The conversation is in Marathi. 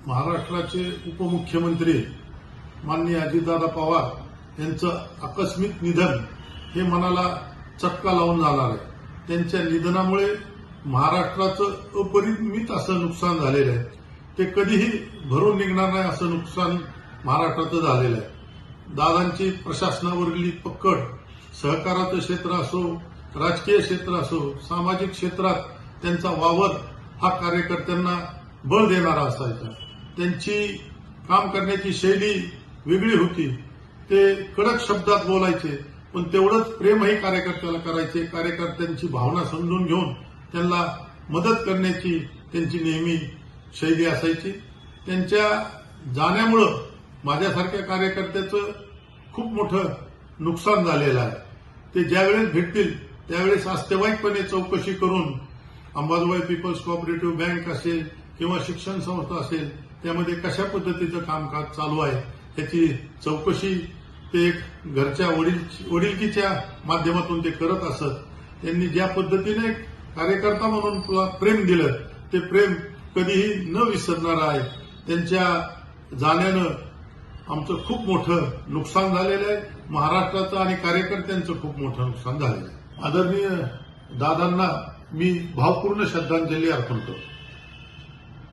महाराष्ट्राचे उपमुख्यमंत्री माननीय अजितदादा पवार यांचं आकस्मिक निधन हे मनाला चटका लावून जाणार आहे. त्यांच्या निधनामुळे महाराष्ट्राचं अपरिमित असं नुकसान झालेलं आहे. ते कधीही भरून निघणार नाही असं नुकसान महाराष्ट्राचं झालेलं आहे. दादांची प्रशासनावरील पकड, सहकाराचं क्षेत्र असो, राजकीय क्षेत्र असो, सामाजिक क्षेत्रात त्यांचा वावर हा कार्यकर्त्यांना बळ देणारा असायचा. त्यांची काम करण्याची शैली वेगळी होती. ते कडक शब्दात बोलायचे, पण तेवढंच प्रेमही कार्यकर्त्याला करायचे. कार्यकर्त्यांची भावना समजून घेऊन त्यांना मदत करण्याची त्यांची नेहमी शैली असायची. त्यांच्या जाण्यामुळं माझ्यासारख्या कार्यकर्त्याचं खूप मोठं नुकसान झालेलं आहे. ते ज्यावेळेस भेटतील त्यावेळेस वास्तविकपणे चौकशी करून अंबाजोगाई पीपल्स कोऑपरेटिव्ह बँक असेल किंवा शिक्षण संस्था असेल त्यामध्ये कशा पद्धतीचं कामकाज चालू आहे याची चौकशी ते एक घरच्या वडिलकीच्या माध्यमातून ते करत असत. त्यांनी ज्या पद्धतीने कार्यकर्ता म्हणून तुला प्रेम दिलं ते प्रेम कधीही न विसरणार आहे. त्यांच्या जाण्यानं आमचं खूप मोठं नुकसान झालेलं आहे. महाराष्ट्राचं आणि कार्यकर्त्यांचं खूप मोठं नुकसान झालेलं आहे. आदरणीय दादांना मी भावपूर्ण श्रद्धांजली अर्पण करतो.